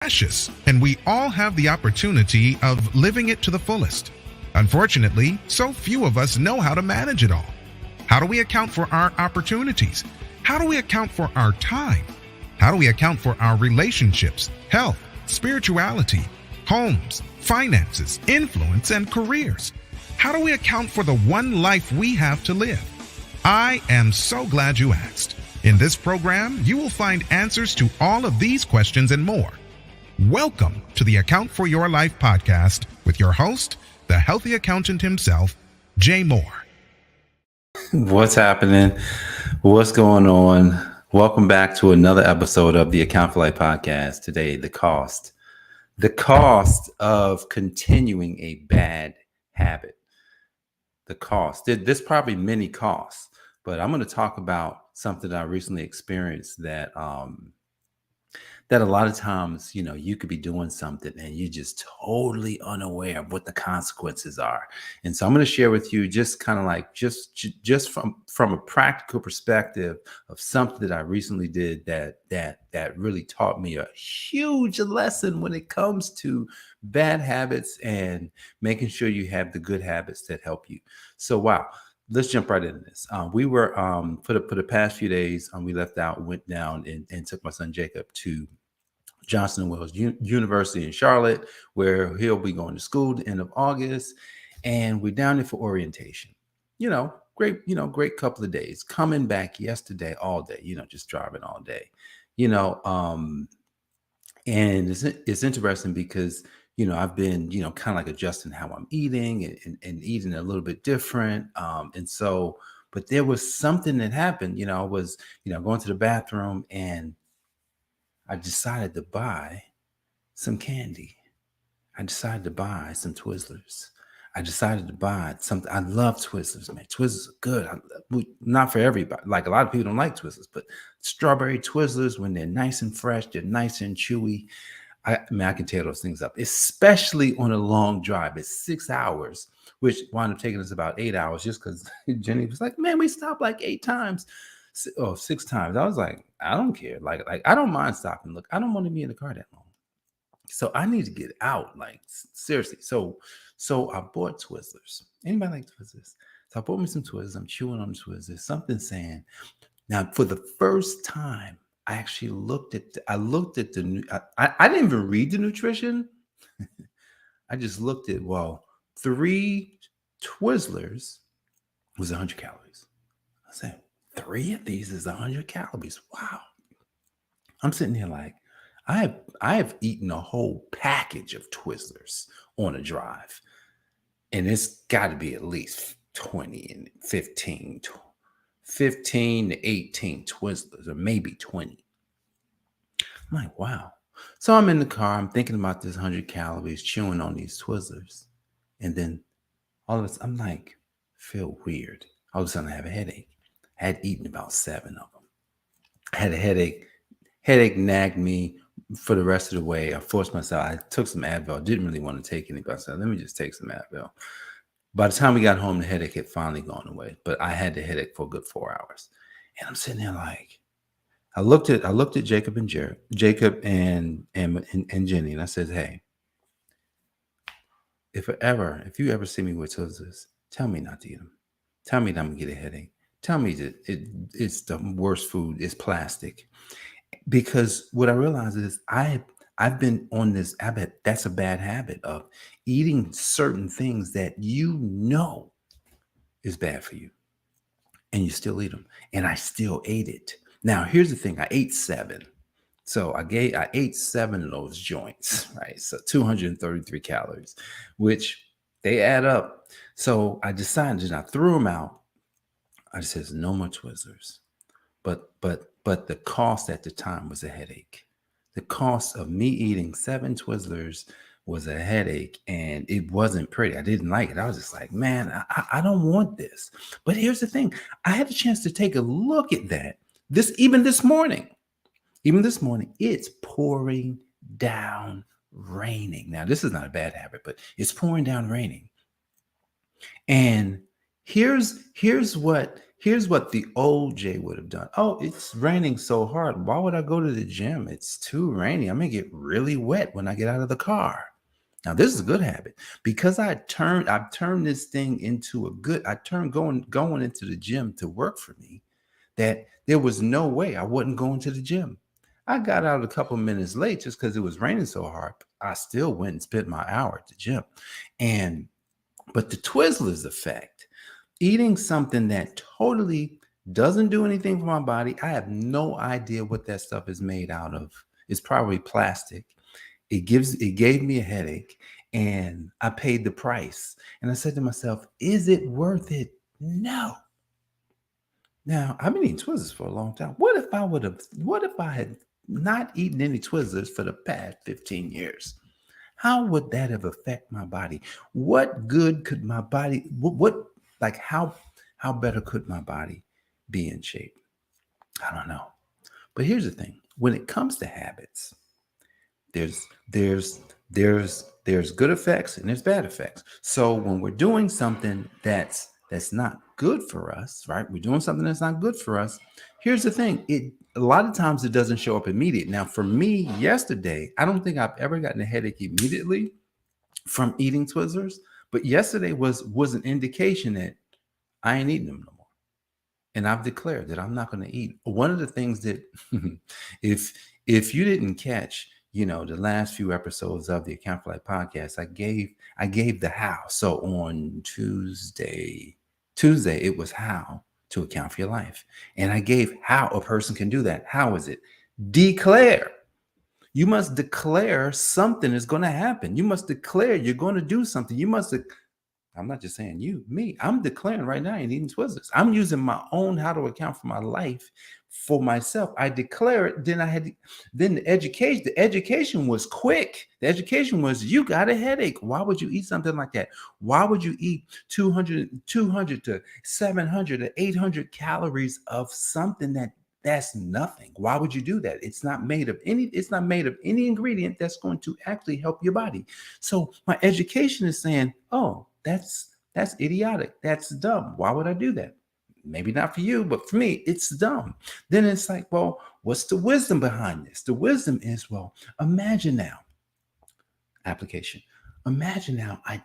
Precious, and we all have the opportunity of living it to the fullest. Unfortunately, so few of us know how to manage it all. How do we account for our opportunities? How do we account for our time? How do we account for our relationships, health, spirituality, homes, finances, influence, and careers? How do we account for the one life we have to live? I am so glad you asked. In this program, you will find answers to all of these questions and more. Welcome to the Account for Your Life podcast with your host, the healthy accountant himself, Jay Moore. What's happening? What's going on? Welcome back to another episode of the Account for Life podcast. Today, the cost of continuing a bad habit. The cost. There's probably many costs, but I'm going to talk about something that I recently experienced that a lot of times, you could be doing something and you're just totally unaware of what the consequences are. And so I'm going to share with you just kind of like just from a practical perspective of something that I recently did that really taught me a huge lesson when it comes to bad habits and making sure you have the good habits that help you. So, wow. Let's jump right into this. We were for the past few days, we went down and took my son Jacob to Johnson & Wales University in Charlotte, where he'll be going to school the end of August. And we're down there for orientation. Great couple of days. Coming back yesterday all day, just driving all day. And it's interesting because I've been, kind of like adjusting how I'm eating and eating a little bit different. But there was something that happened. I was, going to the bathroom and I decided to buy some candy. I decided to buy some Twizzlers. I decided to buy something. I love Twizzlers, man. Twizzlers are good. Not for everybody. Like a lot of people don't like Twizzlers, but strawberry Twizzlers, when they're nice and fresh, they're nice and chewy. I can tear those things up, especially on a long drive. It's 6 hours, which wound up taking us about 8 hours just because Jenny was like, man, we stopped like 6 times. I was like, I don't care. Like I don't mind stopping. Look, I don't want to be in the car that long. So I need to get out, like seriously. So I bought Twizzlers. Anybody like Twizzlers? So I bought me some Twizzlers. I'm chewing on the Twizzlers. Something saying, now for the first time, I actually looked at the new. I didn't even read the nutrition. I just looked at 3 Twizzlers was 100 calories. I said 3 of these is 100 calories. Wow. I'm sitting here like I have eaten a whole package of Twizzlers on a drive, and it's got to be at least 20 and 15 to 18 Twizzlers, or maybe 20. I'm like, wow. So I'm in the car. I'm thinking about this 100 calories, chewing on these Twizzlers. And then all of a sudden, I'm like, feel weird. All of a sudden, I have a headache. I had eaten about 7 of them. I had a headache. Headache nagged me for the rest of the way. I forced myself. I took some Advil. Didn't really want to take any, but I said, let me just take some Advil. By the time we got home, the headache had finally gone away, but I had the headache for a good 4 hours. And I'm sitting there like, I looked at Jacob and Jacob and Jenny, and I said, hey, if you ever see me with Twizzlers, tell me not to eat them. Tell me that I'm gonna get a headache. Tell me that it's the worst food. It's plastic. Because what I realized is I've been on this habit. That's a bad habit of eating certain things that is bad for you, and you still eat them. And I still ate it. Now, here's the thing. I ate 7. So I ate 7 of those joints, right? So 233 calories, which they add up. So I decided, I threw them out. I just said, no more Twizzlers. But the cost at the time was a headache. The cost of me eating 7 Twizzlers was a headache, and it wasn't pretty. I didn't like it. I was just like, man, I don't want this. But here's the thing. I had a chance to take a look at that. Even this morning, it's pouring down raining. Now, this is not a bad habit, but it's pouring down raining. And here's what Here's what the old Jay would have done. Oh, it's raining so hard. Why would I go to the gym? It's too rainy. I'm going to get really wet when I get out of the car. Now, this is a good habit because I've turned this thing into I turned going into the gym to work for me, that there was no way I wasn't going to the gym. I got out a couple minutes late just because it was raining so hard. I still went and spent my hour at the gym. But the Twizzlers effect, eating something that totally doesn't do anything for my body. I have no idea what that stuff is made out of. It's probably plastic. It gave me a headache, and I paid the price. And I said to myself, is it worth it? No. Now, I've been eating Twizzlers for a long time. What if I had not eaten any Twizzlers for the past 15 years? How would that have affected my body? What good could my body, how better could my body be in shape? I don't know. But here's the thing. When it comes to habits, there's good effects and there's bad effects. So when we're doing something that's not good for us, right? We're doing something that's not good for us. Here's the thing. A lot of times it doesn't show up immediately. Now, for me, yesterday, I don't think I've ever gotten a headache immediately from eating Twizzlers, but yesterday was an indication that I ain't eating them no more. And I've declared that I'm not going to eat. One of the things that if you didn't catch, the last few episodes of the I AFYL podcast, I gave the how. So on Tuesday it was how to account for your life. And I gave how a person can do that. How is it? Declare. You must declare something is going to happen. You must declare you're going to do something. I'm not just saying me. I'm declaring right now I ain't eating Twizzlers. I'm using my own how to account for my life for myself. I declare it. Then the education was quick. The education was, you got a headache. Why would you eat something like that? Why would you eat 200 to 700 to 800 calories of something that's nothing? Why would you do that? It's not made of any ingredient that's going to actually help your body. So my education is saying, oh, that's idiotic. That's dumb. Why would I do that? Maybe not for you, but for me, it's dumb. Then it's like, well, what's the wisdom behind this? The wisdom is, well, imagine now, application. Imagine now I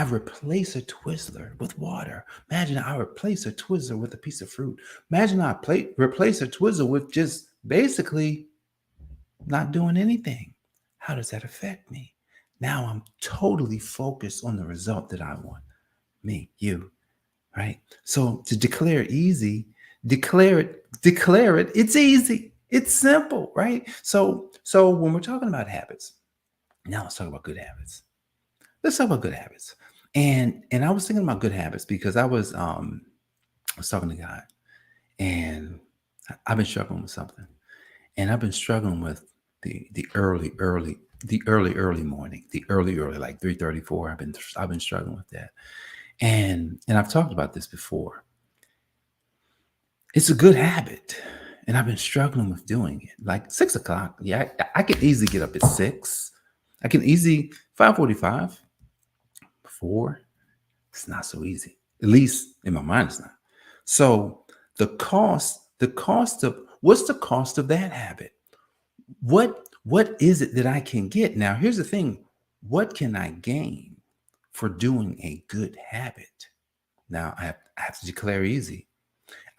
replace a Twizzler with water. Imagine I replace a Twizzler with a piece of fruit. Imagine I replace a Twizzler with just basically not doing anything. How does that affect me? Now I'm totally focused on the result that I want. Me, you, right? So to declare easy, declare it. It's easy. It's simple, right? So when we're talking about habits, now let's talk about good habits. Let's talk about good habits. And I was thinking about good habits because I was talking to God, and I've been struggling with something. And I've been struggling with the early morning, the early, like 3:34. I've been struggling with that. And I've talked about this before. It's a good habit. And I've been struggling with doing it. Like 6 o'clock. Yeah, I can easily get up at 6. I can easily 5:45. 4. It's not so easy. At least in my mind, it's not. So what's the cost of that habit? What is it that I can get? Now, here's the thing. What can I gain for doing a good habit? Now, I have to declare easy.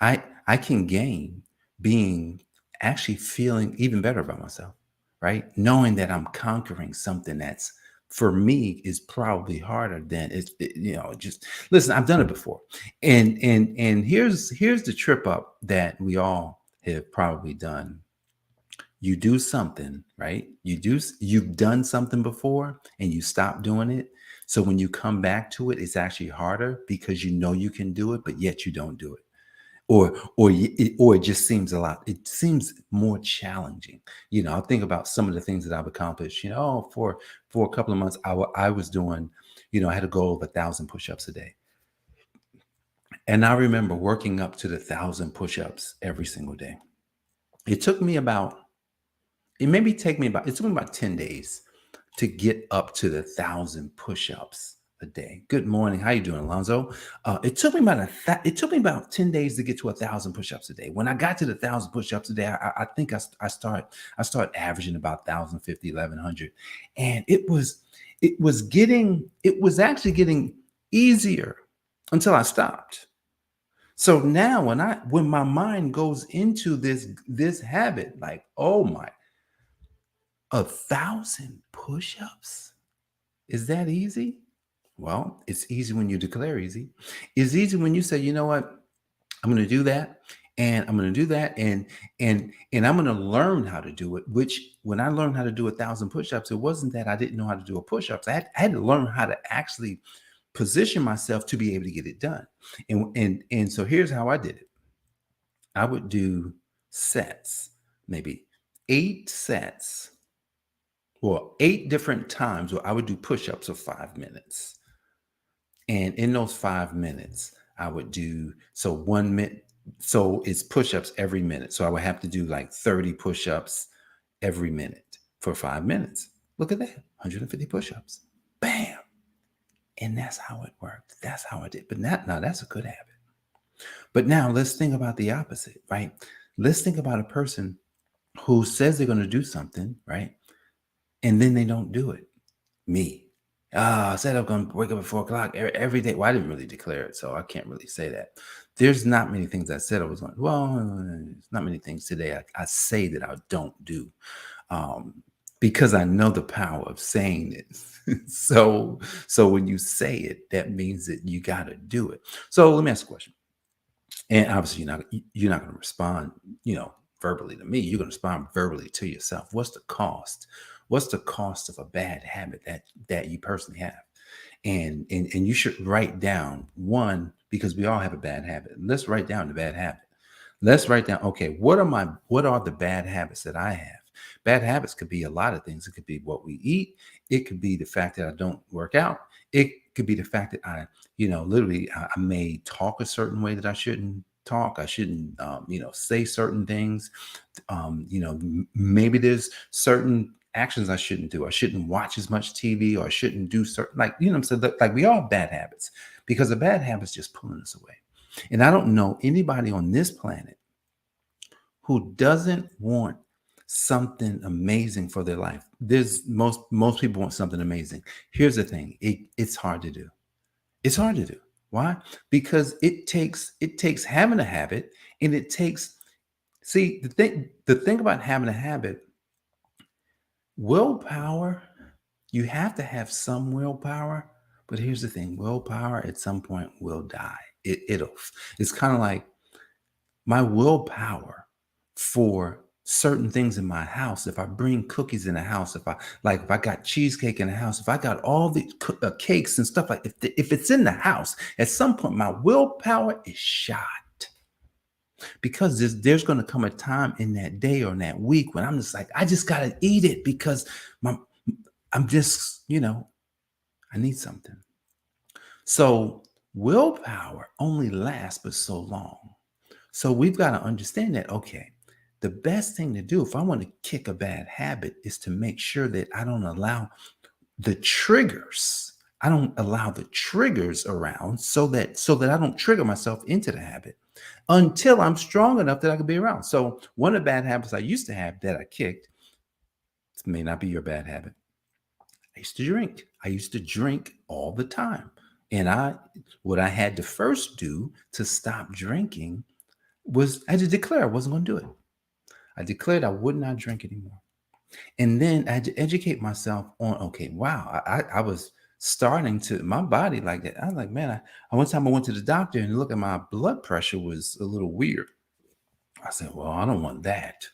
I can gain being actually feeling even better about myself, right? Knowing that I'm conquering something that's, for me, is probably harder than just listen, I've done it before. And here's the trip up that we all have probably done. You do something, right? You've done something before and you stop doing it. So when you come back to it, it's actually harder because you know you can do it, but yet you don't do it. Or it just seems it seems more challenging. I think about some of the things that I've accomplished, for a couple of months, I was doing, I had a goal of 1,000 push-ups a day. And I remember working up to the 1,000 push-ups every single day. It took me about 10 days to get up to the 1,000 push-ups a day. Good morning. How you doing, Alonzo? It took me about 10 days to get to 1,000 push-ups a day. When I got to the 1,000 push-ups a day, I think I started averaging about 1,050, 1,100, and it was actually getting easier until I stopped. So now when my mind goes into this habit, like, oh my, 1,000 push-ups, is that easy? Well, it's easy when you declare easy. It's easy when you say, you know what, I'm going to do that, and I'm going to do that, and I'm going to learn how to do it. Which, when I learned how to do 1,000 push-ups, it wasn't that I didn't know how to do a push-ups. I had to learn how to actually position myself to be able to get it done. And so here's how I did it. I would do sets, maybe 8 sets, or 8 different times where I would do push-ups of 5 minutes. And in those 5 minutes, I would do, so 1 minute, so it's push-ups every minute. So I would have to do like 30 push-ups every minute for 5 minutes. Look at that, 150 push-ups. Bam. And that's how it worked. That's how I did. But now that's a good habit. But now let's think about the opposite, right? Let's think about a person who says they're going to do something, right? And then they don't do it. Me. I said I'm going to wake up at 4 o'clock every day. Well, I didn't really declare it, so I can't really say that. There's not many things I said I was going to. Well, there's not many things today I say that I don't do, because I know the power of saying it. So when you say it, that means that you got to do it. So let me ask a question. And obviously, you're not going to respond, verbally to me. You're going to respond verbally to yourself. What's the cost? What's the cost of a bad habit that you personally have? And you should write down one, because we all have a bad habit. Let's write down the bad habit. Let's write down, okay, what are the bad habits that I have? Bad habits could be a lot of things. It could be what we eat. It could be the fact that I don't work out. It could be the fact that I may talk a certain way that I shouldn't talk. I shouldn't, say certain things. Maybe there's certain actions I shouldn't do. I shouldn't watch as much TV, or I shouldn't do certain, like we all have bad habits, because a bad habit's just pulling us away. And I don't know anybody on this planet who doesn't want something amazing for their life. There's most people want something amazing. Here's the thing. It's hard to do. It's hard to do. Why? Because it takes having a habit, and it takes, see, the thing about having a habit, willpower, you have to have some willpower, but here's the thing, willpower at some point will die. It's kind of like my willpower for certain things in my house. If I bring cookies in the house, if I got cheesecake in the house, if I got all the cakes and stuff, like if it's in the house, at some point my willpower is shot, because there's going to come a time in that day or in that week when I'm just like, I just got to eat it, because I'm just, I need something. So willpower only lasts but so long. So we've got to understand that, okay, the best thing to do if I want to kick a bad habit is to make sure that I don't allow the triggers. I don't allow the triggers around, so that I don't trigger myself into the habit until I'm strong enough that I can be around. So one of the bad habits I used to have that I kicked, it may not be your bad habit. I used to drink. I used to drink all the time. And what I had to first do to stop drinking was I had to declare I wasn't going to do it. I declared I would not drink anymore. And then I had to educate myself on, okay, wow, I was starting to, my body like that. I was like, man, one time I went to the doctor and look at my blood pressure was a little weird. I said, well, I don't want that.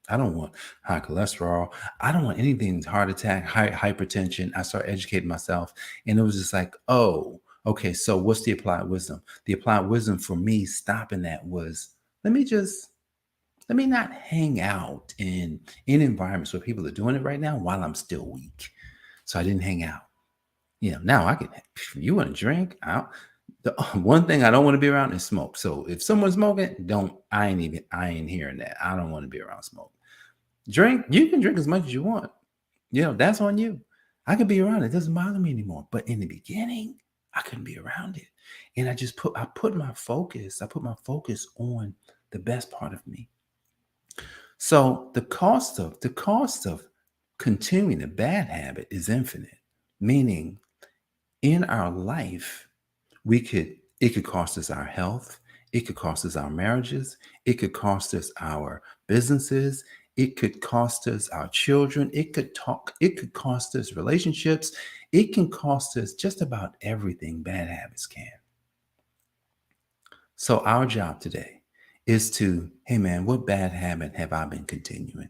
I don't want high cholesterol. I don't want anything, heart attack, hypertension. I started educating myself, and it was just like, oh, okay, so what's the applied wisdom? The applied wisdom for me stopping that was, let me not hang out in environments where people are doing it right now while I'm still weak. So I didn't hang out. Now I can, if you want to drink, the one thing I don't want to be around is smoke. So if someone's smoking, I ain't hearing that. I don't want to be around smoke. Drink, you can drink as much as you want. That's on you. I could be around it. It doesn't bother me anymore. But in the beginning, I couldn't be around it. And I put my focus on the best part of me. So the cost of continuing a bad habit is infinite, meaning in our life, it could cost us our health, it could cost us our marriages, it could cost us our businesses, it could cost us our children, it could cost us relationships, it can cost us just about everything bad habits can. So our job today is to, hey man, what bad habit have I been continuing?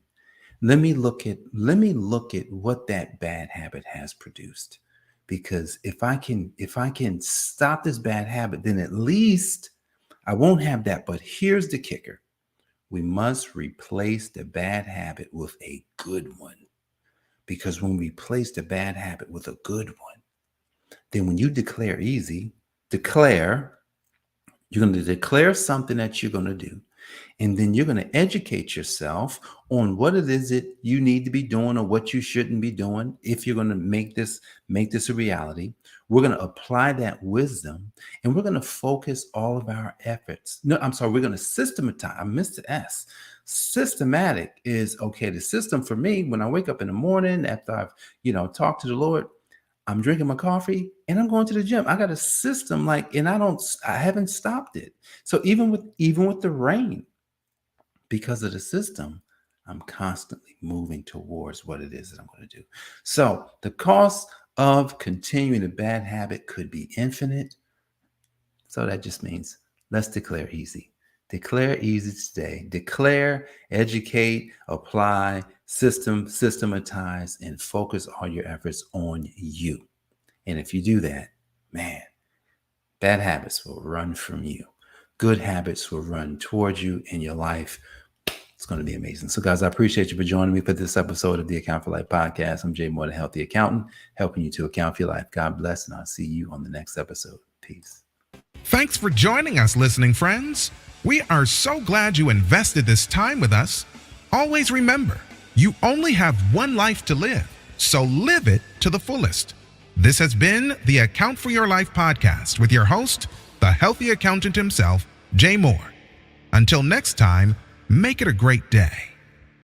Let me look at what that bad habit has produced. Because if I can stop this bad habit, then at least I won't have that. But here's the kicker. We must replace the bad habit with a good one. Because when we replace the bad habit with a good one, then when you declare easy, you're going to declare something that you're going to do. And then you're going to educate yourself on what it is that you need to be doing or what you shouldn't be doing. If you're going to make this a reality, we're going to apply that wisdom and we're going to focus all of our efforts. No, I'm sorry. We're going to systematize. I missed the S. Systematic is okay. The system for me, when I wake up in the morning after I've, talked to the Lord, I'm drinking my coffee and I'm going to the gym. I got a system I haven't stopped it. So even with the rain, because of the system, I'm constantly moving towards what it is that I'm going to do. So the cost of continuing a bad habit could be infinite. So that just means let's declare easy. Declare easy today. Declare, educate, apply, systematize, and focus all your efforts on you. And if you do that, man, bad habits will run from you. Good habits will run towards you in your life. It's going to be amazing. So, guys, I appreciate you for joining me for this episode of the Account for Life podcast. I'm Jay Moore, the Healthy Accountant, helping you to account for your life. God bless, and I'll see you on the next episode. Peace. Thanks for joining us, listening friends. We are so glad you invested this time with us. Always remember, you only have one life to live, so live it to the fullest. This has been the Account for Your Life podcast with your host, the Healthy Accountant himself, Jay Moore. Until next time, make it a great day.